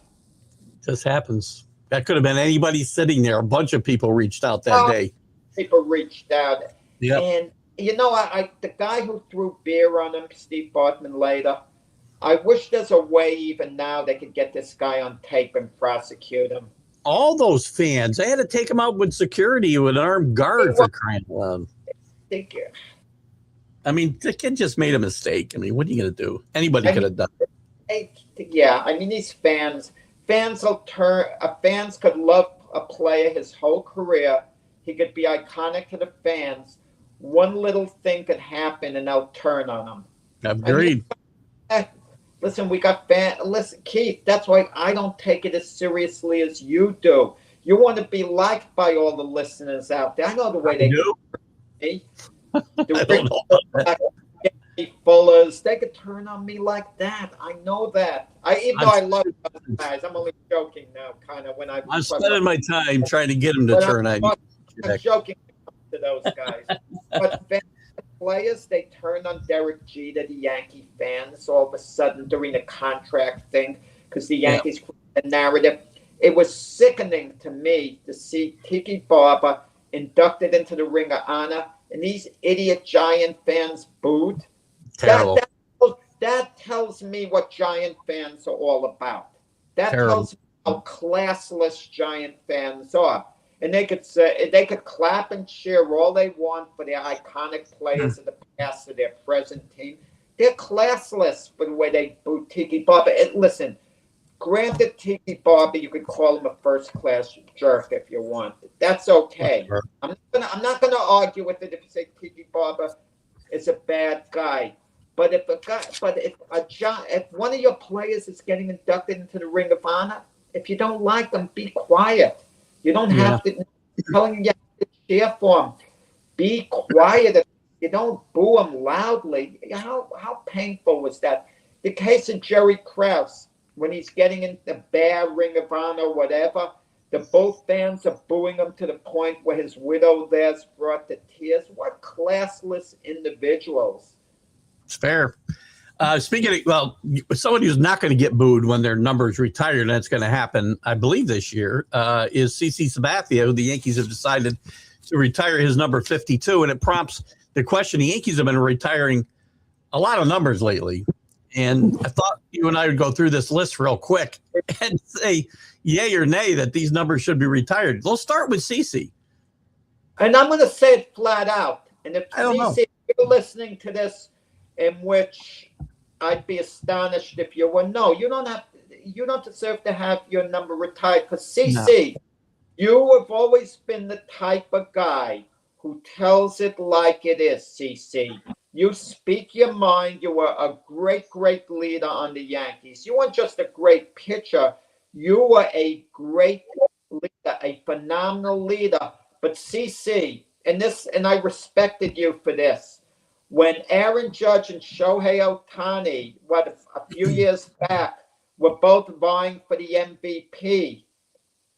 Just happens. That could have been anybody sitting there. A bunch of people reached out that day. People reached out. Yeah. And, the guy who threw beer on him, Steve Bartman later, I wish there's a way even now they could get this guy on tape and prosecute him. All those fans, they had to take him out with security with an armed guard for crying out loud. I mean, the kid just made a mistake. I mean, what are you going to do? Anybody could have done it. Yeah, I mean, these fans could love a player his whole career. He could be iconic to the fans. One little thing could happen and they'll turn on him. Agreed. Listen, we got fans. Listen, Keith, that's why I don't take it as seriously as you do. You want to be liked by all the listeners out there. I know the way they do. I don't know. Fullers, they could turn on me like that. I know that. Even though I love those guys, I'm only joking now, kind of when I'm spending my time trying to get them to turn on you. I'm joking to those guys. But players, they turned on Derek Jeter, the Yankee fans, all of a sudden during the contract thing, because the Yankees created a narrative. It was sickening to me to see Tiki Barber inducted into the Ring of Honor, and these idiot Giant fans booed. Terrible. That tells me what Giant fans are all about. That Terrible. tells me how classless Giant fans are. And they could clap and cheer all they want for their iconic players of the past or their present team. They're classless for the way they boo Tiki Barber. Listen, granted, Tiki Barber, you could call him a first-class jerk if you want. That's okay. I'm not gonna argue with it if you say Tiki Barber is a bad guy. But if one of your players is getting inducted into the Ring of Honor, if you don't like them, be quiet. You don't have to telling you to cheer for them. Be quiet. You don't boo them loudly. How painful was that? The case of Jerry Krause, when he's getting in the Bear Ring of Honor, whatever, both fans are booing him to the point where his widow there's brought to tears. What classless individuals. It's fair. Speaking of, somebody who's not going to get booed when their number is retired, and that's going to happen, I believe, this year, is CC Sabathia, who the Yankees have decided to retire his number 52. And it prompts the question. The Yankees have been retiring a lot of numbers lately. And I thought you and I would go through this list real quick and say yay or nay that these numbers should be retired. We'll start with CC. And I'm going to say it flat out. And if CC, you're listening to this, in which I'd be astonished if you were. No, you don't deserve to have your number retired. Because CC, you have always been the type of guy who tells it like it is, CC. You speak your mind. You were a great, great leader on the Yankees. You weren't just a great pitcher. You were a great leader, a phenomenal leader. But CC, and I respected you for this. When Aaron Judge and Shohei Ohtani, a few years back, were both vying for the MVP,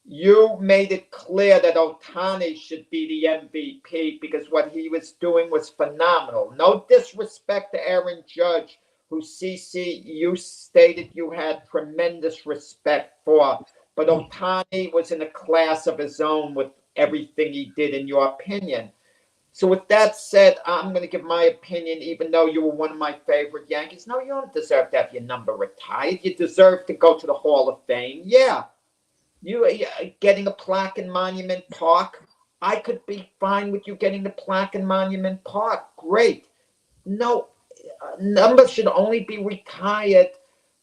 you made it clear that Ohtani should be the MVP because what he was doing was phenomenal. No disrespect to Aaron Judge, who CC, you stated you had tremendous respect for. but Ohtani was in a class of his own with everything he did, in your opinion. So with that said, I'm going to give my opinion, even though you were one of my favorite Yankees. No, you don't deserve to have your number retired. You deserve to go to the Hall of Fame. Yeah. You getting a plaque in Monument Park, I could be fine with you getting the plaque in Monument Park. Great. No, numbers should only be retired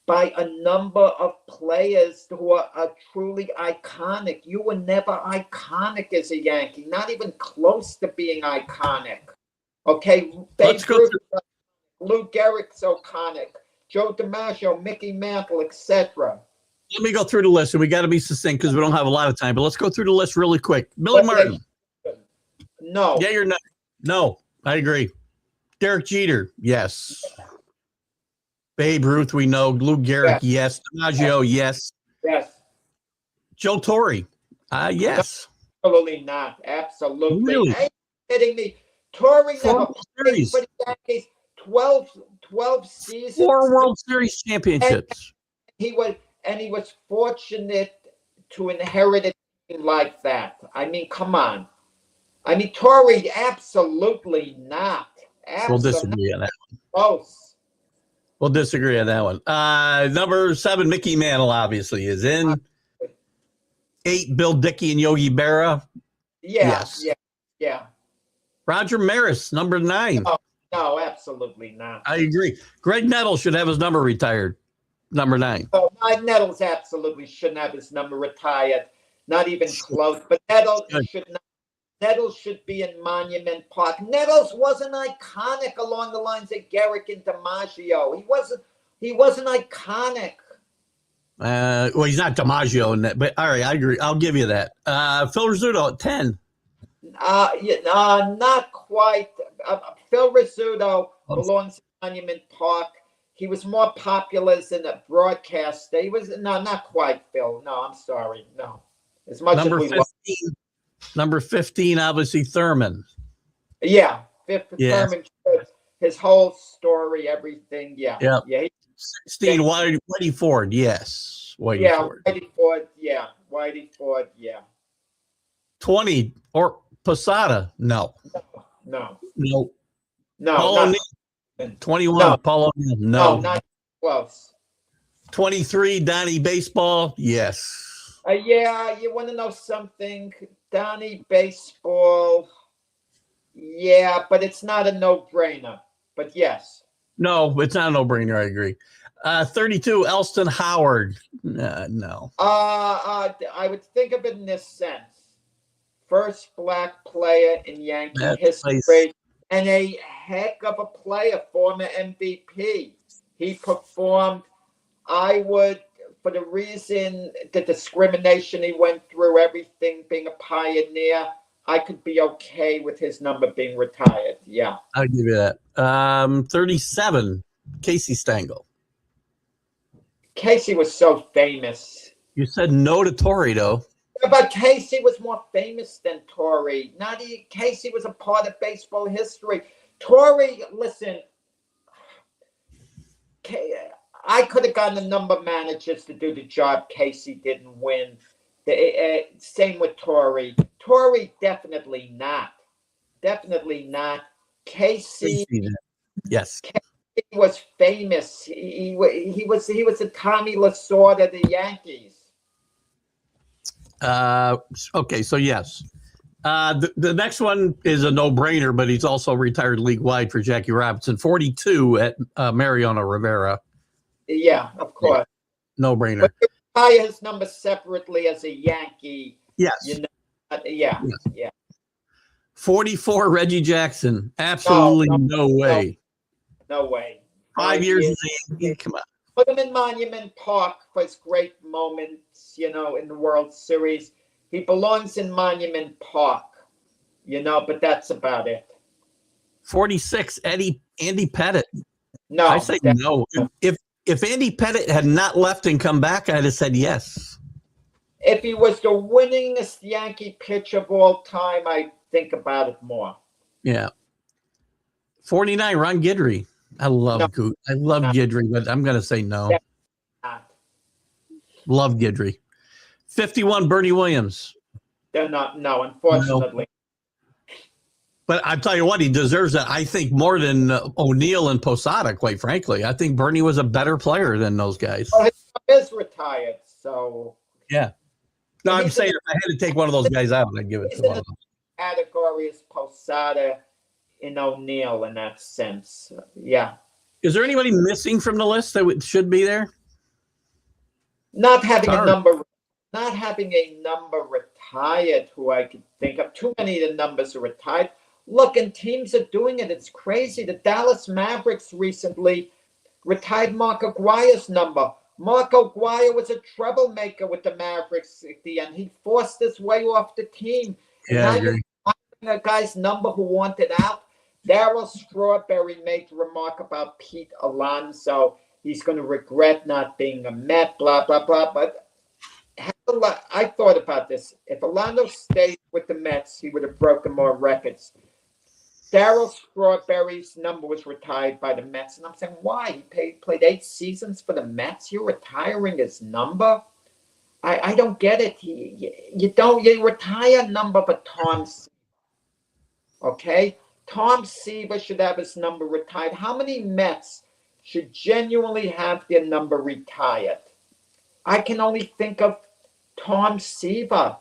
by a number of players who are truly iconic. You were never iconic as a Yankee, not even close to being iconic. Okay, Let's go. Lou Gehrig's iconic, Joe DiMaggio, Mickey Mantle, etc. Let me go through the list, and we got to be succinct because we don't have a lot of time. But let's go through the list really quick. Billy Martin. No. Yeah, you're not. No, I agree. Derek Jeter. Yes. Babe Ruth, we know. Lou Gehrig, yes. DiMaggio, yes. Yes. Joe Torre, yes. Absolutely not. Absolutely. Really? Are you kidding me? Torre never played for the Yankees. 12 seasons. 4 World Series championships. He was fortunate to inherit a team like that. I mean, come on. I mean, Torre, absolutely not. Absolutely. We'll disagree on that one. Close. We'll disagree on that one. Number 7, Mickey Mantle, obviously, is in. 8, Bill Dickey and Yogi Berra. Yeah, yes. Yeah. Roger Maris, number 9. No, absolutely not. I agree. Greg Nettles should have his number retired. Number 9. Oh, Nettles absolutely shouldn't have his number retired. Not even close. But Nettles should be in Monument Park. Nettles wasn't iconic along the lines of Gehrig and DiMaggio. He wasn't iconic. Well, he's not DiMaggio in that, but all right, I agree. I'll give you that. Phil Rizzuto at 10. Not quite. Phil Rizzuto belongs in Monument Park. He was more popular as a broadcaster. He was not quite Phil. No, I'm sorry. No, as much number as we 15. Number 15, obviously Thurman. Yeah, Thurman. His whole story, everything. Yeah. 16, Whitey Ford. Yes, Whitey Ford. Whitey Ford. Yeah. 20 or Posada. No. Paul O'Neill. 21. No. Paul O'Neill. No, not close. 23, Donnie Baseball. Yes. Yeah, you want to know something? Donnie Baseball. Yeah, but it's not a no-brainer. But yes. No, it's not a no-brainer. I agree. 32, Elston Howard. No. I would think of it in this sense. First black player in Yankee history, and a heck of a player, former MVP. He performed, for the reason, the discrimination he went through, everything, being a pioneer, I could be okay with his number being retired. Yeah. I'll give you that. 37, Casey Stengel. Casey was so famous. You said no to Torre, though. But Casey was more famous than Torre. Casey was a part of baseball history. Torre, listen, I could have gotten a number of managers to do the job. Casey didn't win. Same with Torre. Torre, definitely not. Definitely not. Casey. Yes. Casey was famous. He was the Tommy Lasorda of the Yankees. Okay, so yes. The next one is a no-brainer, but he's also retired league-wide for Jackie Robinson. 42 at Mariano Rivera. Yeah, of course. No-brainer. But you retire his number separately as a Yankee. Yes. You know, yeah. 44, Reggie Jackson. Absolutely no way. No way. 5 years as a Yankee. Come on. Put him in Monument Park for his great moments, in the World Series. He belongs in Monument Park, but that's about it. 46, Andy Pettitte. No. I say no. If Andy Pettitte had not left and come back, I'd have said yes. If he was the winningest Yankee pitcher of all time, I'd think about it more. Yeah. 49, Ron Guidry. I love Guidry, but I'm going to say no. Love Guidry. 51, Bernie Williams. They're not. No, unfortunately. No. But I'll tell you what, he deserves it. I think more than O'Neal and Posada, quite frankly. I think Bernie was a better player than those guys. Well, he is retired, so. Yeah. No, I'm saying if I had to take one of those guys out, I'd give it to one of them. Category is Posada and O'Neal in that sense. Yeah. Is there anybody missing from the list that should be there? Not having a number retired who I could think of. Too many of the numbers are retired. Look, and teams are doing it. It's crazy. The Dallas Mavericks recently retired Mark Aguirre's number. Mark Aguirre was a troublemaker with the Mavericks at the end. He forced his way off the team. Yeah, I agree. A guy's number who wanted out. Darryl Strawberry made the remark about Pete Alonso. He's going to regret not being a Met, blah, blah, blah. But I thought about this. If Alonso stayed with the Mets, he would have broken more records. Darryl Strawberry's number was retired by the Mets. And I'm saying, why? He played 8 seasons for the Mets. You're retiring his number? I don't get it. You retire a number for Tom Seaver. Okay? Tom Seaver should have his number retired. How many Mets should genuinely have their number retired? I can only think of Tom Seaver.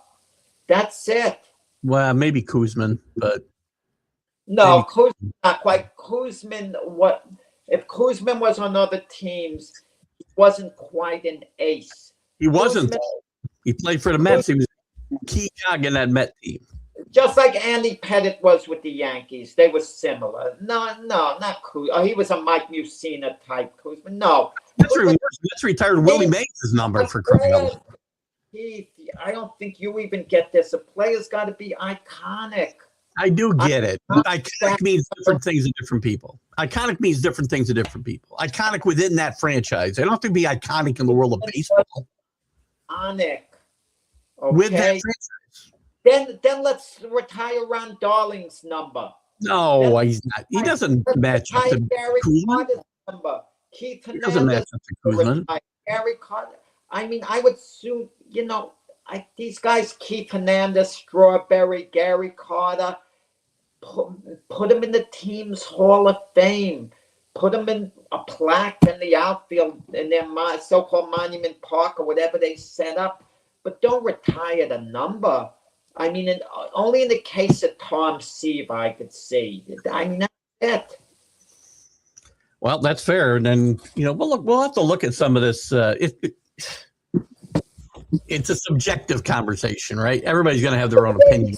That's it. Well, maybe Kuzman, but no, Kuzman not quite. Kuzman, if Kuzman was on other teams, he wasn't quite an ace. He wasn't. He played for the Mets. He was a key cog in that Met team. Just like Andy Pettitte was with the Yankees. They were similar. No, not Kuzman. He was a Mike Mussina type Kuzman. No. That's retired Willie Mays' number for crying out loud. I don't think you even get this. A player's got to be iconic. I do get it. Iconic means different things to different people. Iconic means different things to different people. Iconic within that franchise. They don't have to be iconic in the world of baseball. Iconic. Okay. With that franchise. Then let's retire Ron Darling's number. No, he's not. He doesn't match up to Kuzman. Number. Keith He doesn't match up to Kuzman. Gary Carter. I mean, I would soon, these guys, Keith Hernandez, Strawberry, Gary Carter, put them in the team's Hall of Fame. Put them in a plaque in the outfield in their so-called Monument Park or whatever they set up. But don't retire the number. I mean, only in the case of Tom Seaver, I could see. I mean, that's it. Well, that's fair. And then, we'll have to look at some of this. It's a subjective conversation, right? Everybody's going to have their own opinion.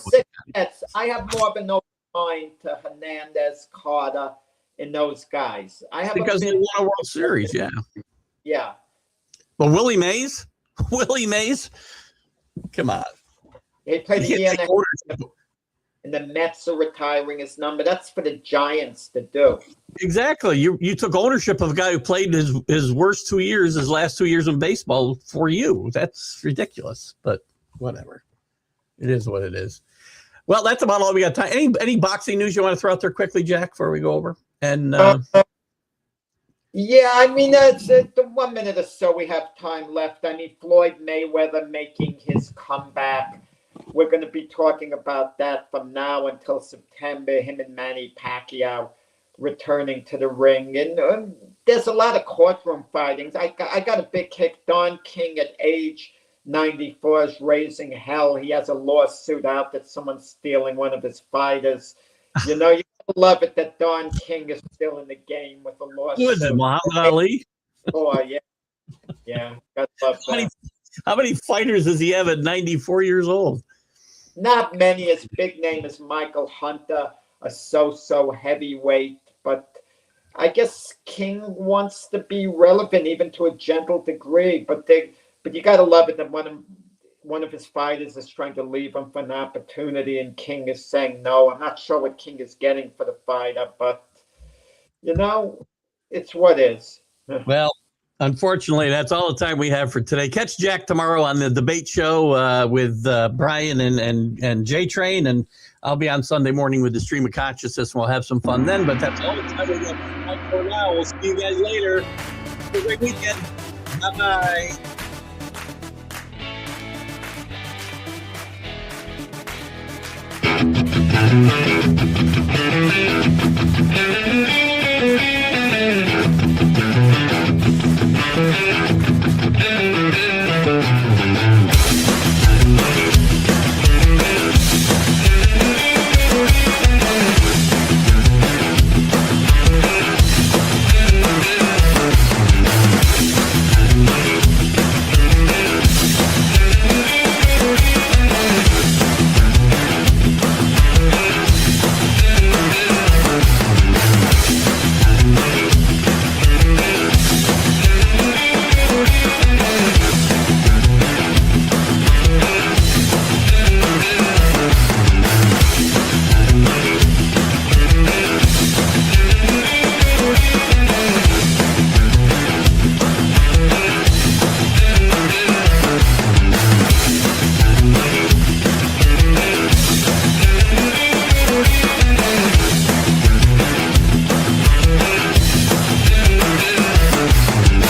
I have more of an open mind to Hernandez, Carter, and those guys. Because they won a World Series, yeah. Yeah. But Willie Mays? Willie Mays? Come on. He played the NFL, and the Mets are retiring his number. That's for the Giants to do. Exactly. You took ownership of a guy who played his worst 2 years, his last 2 years in baseball for you. That's ridiculous, but whatever. It is what it is. Well, that's about all we got time. Any boxing news you want to throw out there quickly, Jack, before we go over? And yeah, I mean, the 1 minute or so we have time left. I mean, Floyd Mayweather making his comeback. We're going to be talking about that from now until September, him and Manny Pacquiao returning to the ring. And there's a lot of courtroom fightings. I got a big kick. Don King at age 94 is raising hell. He has a lawsuit out that someone's stealing one of his fighters. You love it that Don King is still in the game with a lawsuit. Who is it, Muhammad Ali? Oh, yeah. Yeah, God love that. How many fighters does he have at 94 years old? Not many. His big name is Michael Hunter, a so-so heavyweight. But I guess King wants to be relevant even to a gentle degree. But you got to love it that one of his fighters is trying to leave him for an opportunity, and King is saying no. I'm not sure what King is getting for the fighter, but, it's what is. Well, unfortunately, that's all the time we have for today. Catch Jack tomorrow on the debate show with Brian and J-Train, and I'll be on Sunday morning with the Stream of Consciousness, and we'll have some fun then. But that's all the time we have for now. We'll see you guys later. Have a great weekend. Bye-bye.